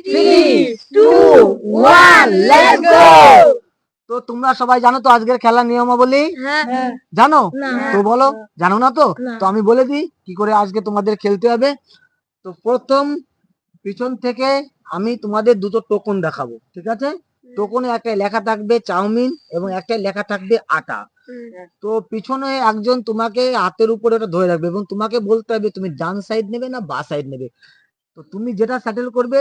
3, 2, 1, let's go! তো তোমরা সবাই জানো তো আজকের খেলার নিয়মাবলী? জানো তো? বলো। জানো না তো? তো আমি বলে দিই কি করে আজকে তোমাদের খেলতে হবে। তো প্রথম পিছন থেকে আমি তোমাদের দুটো টোকন দেখাবো, ঠিক আছে? টোকনে একটা লেখা থাকবে চাউমিন এবং একটা লেখা থাকবে আটা। তো পিছনে একজন তোমাকে হাতের উপরে ওটা ধরে রাখবে এবং তোমাকে বলতে হবে তুমি ডান সাইড নেবে না বা সাইড নেবে। তো তুমি যেটা সেটেল করবে,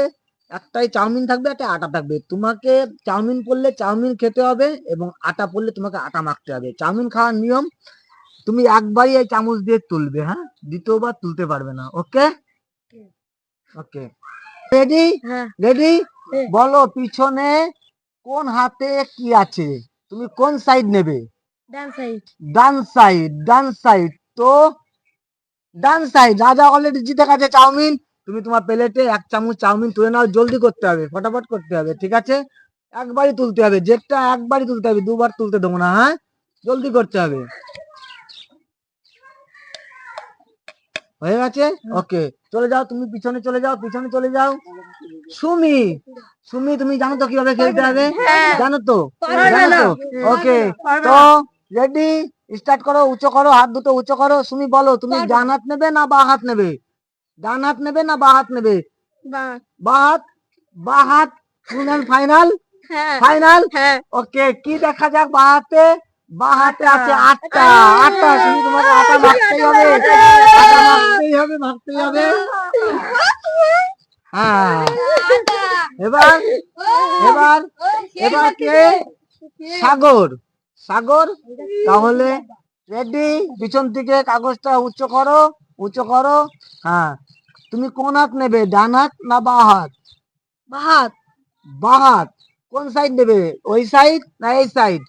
একটাই চাউমিন থাকবে একটা আটা থাকবে। তোমাকে চাউমিন পড়লে চাউমিন খেতে হবে এবং আটা পড়লে তোমাকে আটা মাখতে হবে। চাউমিন খাওয়ার নিয়ম, তুমি একবারই এই চামচ দিয়ে তুলবে, হ্যাঁ, দ্বিতীয়বার তুলতে পারবে না। ওকে ওকে, রেডি? রেডি? বলো পিছনে কোন হাতে কি আছে, তুমি কোন সাইড নেবে? ডান সাইড। ডান সাইড। ডান সাইড, তো ডান সাইড। রাজা অলরেডি জিতে গেছে চাউমিন। তুমি তোমার প্লেটে এক চামচ চাউমিন তুলে নাও, জলদি করতে হবে, ফটাফট করতে হবে, ঠিক আছে? একবারই তুলতে হবে, যেটা একবারই তুলতে হবে, দুবার তুলতে দেবো না, হ্যাঁ, জলদি করতে হবে। হয়ে গেছে? ওকে, চলে যাও, তুমি পিছনে চলে যাও, পিছনে চলে যাও। সুমি, সুমি তুমি জানো তো কিভাবে খেলতে হবে? জানো তো? জানো তো? ওকে, তো রেডি, স্টার্ট করো। উঁচু করো, হাত দুটো উঁচু করো। সুমি বলো তুমি ডান হাত নেবে না বা হাত নেবে? ডান হাত নেবে না বা হাত নেবে? বা হাত। বা হাত ফাইনাল? ফাইনাল? ওকে, কি দেখা যাক বা হাতে? বা হাতে আছে আটটা। আটটা, শুনি তোমাকে আটা মাখতেই হবে, আটা মাখতেই হবে, মাখতেই হবে। হ্যাঁ, এবার এবার এবার কে? সাগর। সাগর, তাহলে রেডি, পিছন থেকে কাগজটা উঁচু করো, উঁচু করো। হ্যাঁ, তুমি কোন হাত নেবে, ডান হাত না বা হাত? বা হাত। বা হাত। কোন সাইড নেবে, ওই সাইড না এই সাইড?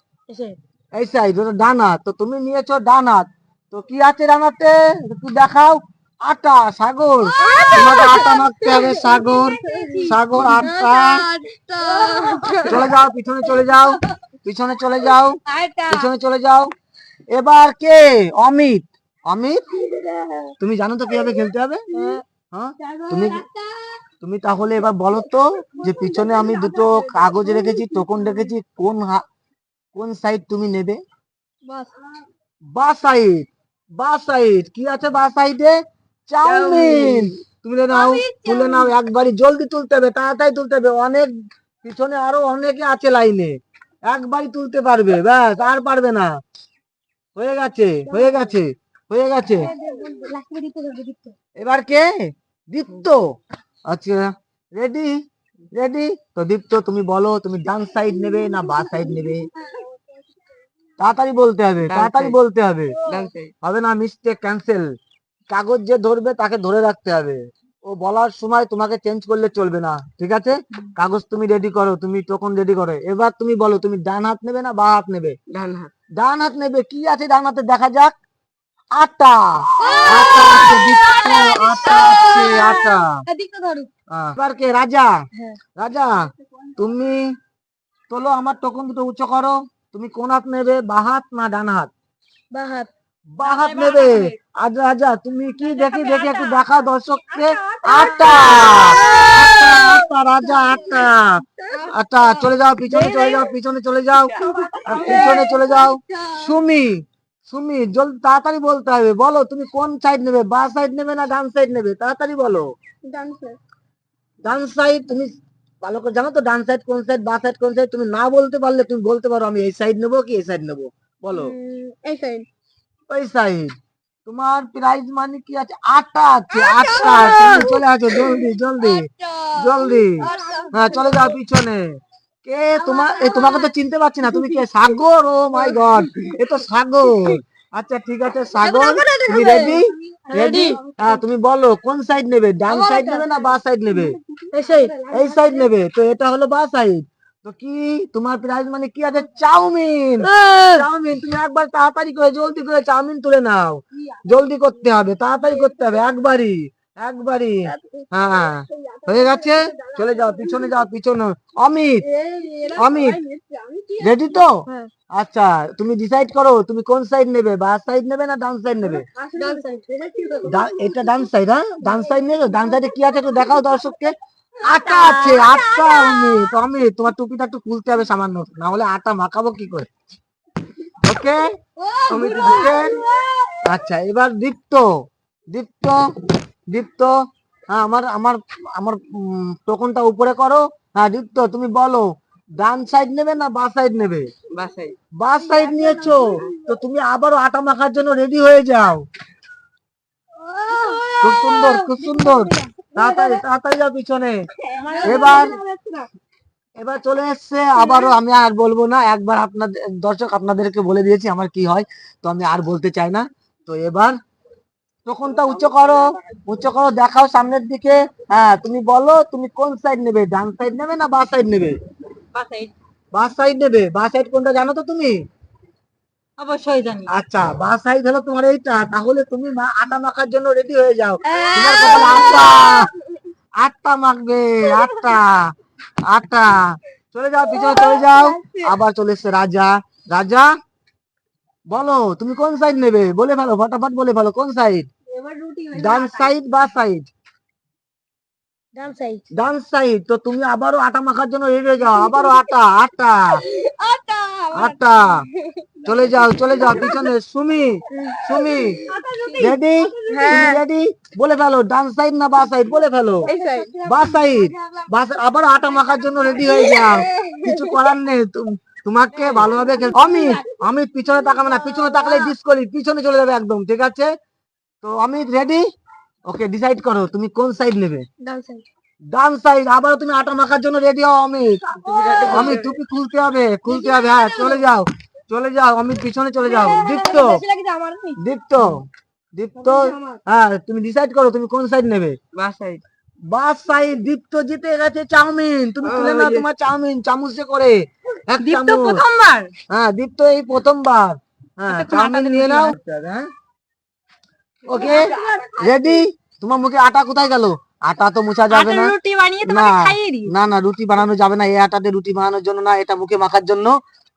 এই সাইড, ওটা ডান হাত। তো তুমি নিয়েছো ডান হাত, তো কি আছে ডান হাতে একটু দেখাও। আটা। সাগর, তোমাকে আটা মাখতে হবে। সাগর, সাগর আটা। চলে যাও, পিছনে চলে যাও, পিছনে চলে যাও, পিছনে চলে যাও। এবার কে? অমিত। অমিত, তুমি জানো তো কিভাবে খেলতে হবে? হ্যাঁ, তুমি তুমি তাহলে এবার বলো তো যে পিছনে আমি দুটো কাগজ রেখেছি, টোকন রেখেছি, কোন সাইড তুমি নেবে? বা সাইড। বা সাইড, কি আছে বা সাইডে? চাউমিন। তুলে নাও, তুলে নাও, একবারই জলদি তুলতে হবে, তাড়াতাড়ি তুলতে হবে, অনেক পিছনে আরো অনেকে আছে লাইনে, একবারই তুলতে পারবে, ব্যাস, আর পারবে না। হয়ে গেছে, হয়ে গেছে, হয়ে গেছে। এবার কে? দীপ্ত। আচ্ছা, রেডি? রেডি? তো দীপ্ত তুমি বলো তুমি ডান সাইড নেবে না বা সাইড নেবে? তাড়াতাড়ি বলতে হবে, তাড়াতাড়ি বলতে হবে, হবে না মিস্টেক ক্যান্সেল। কাগজ যে ধরবে তাকে ধরে রাখতে হবে, ও বলার সময় তোমাকে চেঞ্জ করলে চলবে না, ঠিক আছে? কাগজ তুমি রেডি করো, তুমি তখন রেডি করো। এবার তুমি বলো তুমি ডান হাত নেবে না বা হাত নেবে? ডান হাত। ডান হাত নেবে, কি আছে ডান হাতে দেখা যাক। আটা। আটা আছে, দীপ্ত, আটা আছে, আটা। এবার কে? রাজা। রাজা, তুমি তোলো, আমার টোকন দুটো উঁচু করো। তুমি কোন হাত নেবে, বা হাত না ডান হাত? বা হাত। বা হাত নেবে। আজ রাজা তুমি কি দেখি দেখি একটু দেখাও দর্শককে। আটা। আটা, আটা, রাজা আটা। আটা, চলে যাও, পিছনে চলে যাও, পিছনে চলে যাও, পিছনে চলে যাও। সুমি, সুমি জলদি তাড়াতাড়ি বলতে হবে, বলো তুমি কোন সাইড নেবে, বা সাইড নেবে না ডান সাইড নেবে? তাড়াতাড়ি বলো। ডান সাইড। ডান সাইড, তুমি ভালো করে জানো তো ডান সাইড কোন সাইড বা সাইড কোন সাইড? তুমি না বলতে পারলে তুমি বলতে পারো আমি এই সাইড নেবো কি এই সাইড নেবো, বলো। এই সাইড। ওই সাইড। তোমার প্রাইজ মানি কি আছে? আটা আছে, আটা। তুমি চলে আসো, জলদি জলদি জলদি। হ্যাঁ, চলে যাও পিছনে। কে? তোমাকে তো চিনতে পারছি না, তুমি কে? সাগর, ও মাই গড, এ তো সাগর। আচ্ছা ঠিক আছে সাগর, তুমি রেডি? রেডি? হ্যাঁ, তুমি বলো কোন সাইড নেবে, ডান সাইড নেবে না বা সাইড নেবে? এই সাইড। এই সাইড নেবে, তো এটা হলো বা সাইড। তো কি তোমার প্রাইজ মানে কি আছে? চাউমিন। চাউমিন, তুমি একবার তাড়াতাড়ি করে জলদি করে চাউমিন তুলে নাও, জলদি করতে হবে, তাড়াতাড়ি করতে হবে, একবারই, একবারই। হ্যাঁ, হয়ে গেছে, চলে যাও, পিছনে যাও, পিছনে। অমিত, অমিত রেডি তো? আচ্ছা, তুমি ডিসাইড করো তুমি কোন সাইড নেবে, বা সাইড নেবে না ডান সাইড নেবে? ডান সাইড। এটা ডান সাইড, হ্যাঁ, ডান সাইড নেবে। ডান সাইডে কি আছে একটু দেখাও দর্শককে। আটা আছে, আটা অমিত তোমার টুপিটা একটু খুলতে হবে সামান্য, না হলে আটা মাখাবো কি করে। ওকে, অমিত বুঝলেন? আচ্ছা, এবার দীপ্ত, দীপ্ত, দীপ্ত, হ্যাঁ আমার আমার আমার টোকনটা উপরে করো। হ্যাঁ দীপ্ত, তুমি বলো ডান সাইড নেবে না বা সাইড নেবে? বা সাইড নিয়েছো, তো তুমি আবারও আটা মাখার জন্য রেডি হয়ে যাও। খুব সুন্দর, খুব সুন্দর, তাড়াতাড়ি তাড়াতাড়ি যাও পিছনে। এবার এবার চলে এসছে, আবারও আমি আর বলবো না, একবার আপনাদের দর্শক আপনাদেরকে বলে দিয়েছি আমার কি হয়, তো আমি আর বলতে চাই না। তো এবার তখনটা উচ্চ করো, উচ্চ করো, দেখাও সামনের দিকে। হ্যাঁ তুমি বলো তুমি কোন সাইড নেবে, ডান সাইড নেবে না বা সাইড নেবে? বা সাইড নেবে। বা সাইড কোনটা জানো তো তুমি? অবশ্যই জানি। আচ্ছা, বা সাইড হলো তোমার এইটা, তাহলে তুমি আটা মাখার জন্য রেডি হয়ে যাও। তোমার কপালে আটা, আটটা মাখবে, আটটা, আটটা। চলে যাও পিছনে চলে যাও। আবার চলে এসছে রাজা। রাজা বলো তুমি কোন সাইড নেবে, বলে ফেলো, ফটাফট বলে ফেলো কোন সাইড, ডান সাইড বা সাইড? ডান সাইড। ডান সাইড, তো তুমি আবারও আটা মাখার জন্য রেডি হয়ে যাও। আবারও আটা, আটা, আটা আটা। চলে যাও চলে যাও পিছনে। সুমি, সুমি রেডি? তুমি রেডি? বলে ফেলো ডান সাইড না বা সাইড, বলে ফেলো। এই সাইড। বা সাইড, বা আবার আটা মাখার জন্য রেডি হয়ে যাও, কিছু করার নেই। তোমাকে ভালোভাবে অমিত, অমিত পিছনে তাকাবে না, পিছনে তাকালে ডিসকোয়ালি, পিছনে চলে যাবে একদম, ঠিক আছে? তো অমিত রেডি? ওকে, ডিসাইড করো তুমি কোন সাইড নেবে। ডান সাইড। ডান সাইড, আবার তুমি আটা মাখার জন্য রেডি হও অমিত। অমিত টুপি খুলতে হবে, খুলতে হবে। হ্যাঁ চলে যাও, চলে যাও অমিত, পিছনে চলে যাও। দীপ্ত, দীপ্ত, দীপ্ত, হ্যাঁ তুমি ডিসাইড করো তুমি কোন সাইড নেবে। বা সাইড। বা সাইড। দীপ্ত জিতে গেছে চাউমিন, তুমি তুলে নাও তোমার চাউমিন চামচে করে, এক দীপ্ত চামচ। প্রথমবার। হ্যাঁ দীপ্ত এই প্রথমবার। হ্যাঁ চাউমিন নিয়ে নাও। Okay ready? তোমার মুখে আটা কোথায় গেল? আটা তো মুছা যাবে না। রুটি বানিয়ে না তোমাকে খাইয়ে দিই। না না, রুটি বানানো যাবে না, এই আটাতে রুটি বানানোর জন্য না, এটা মুখে মাখার জন্য।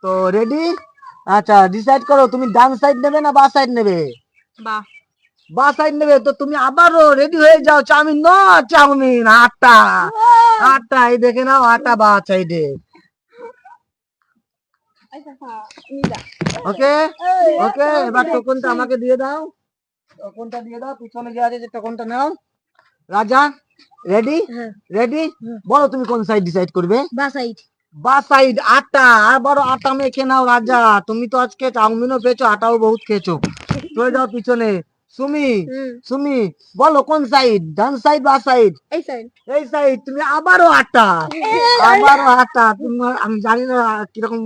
তো রেডি? আচ্ছা ডিসাইড করো তুমি ডান সাইড নেবে না বা সাইড নেবে। বা বা সাইড নেবে, তো তুমি আবারও রেডি হয়ে যাও। চাউমিন ন, চাউমিন, আটা, আটা, এই দেখে নাও আটা বা সাইডে। ওকে, ওকে, এবার টোকনটা আমাকে দিয়ে দাও, টোকনটা দিয়ে দাও, পিছনে যে আছে যে টোকনটা নাও। রাজা রেডি? রেডি? বলো তুমি কোন সাইড ডিসাইড করবে। বা সাইড। বা সাইড, আটা, আবারও আটা মেখে নাও রাজা, তুমি তো আজকে চাউমিনও পেয়েছো আটাও বহুত খেয়েছো। চলে যাও পিছনে। সুমি, সুমি বলো কোন সাইড, ডান সাইড বা সাইড? এই সাইড। এই সাইড, তুমি আবারও আটা, আবারও আটা। তুমি, আমি জানি না কিরকম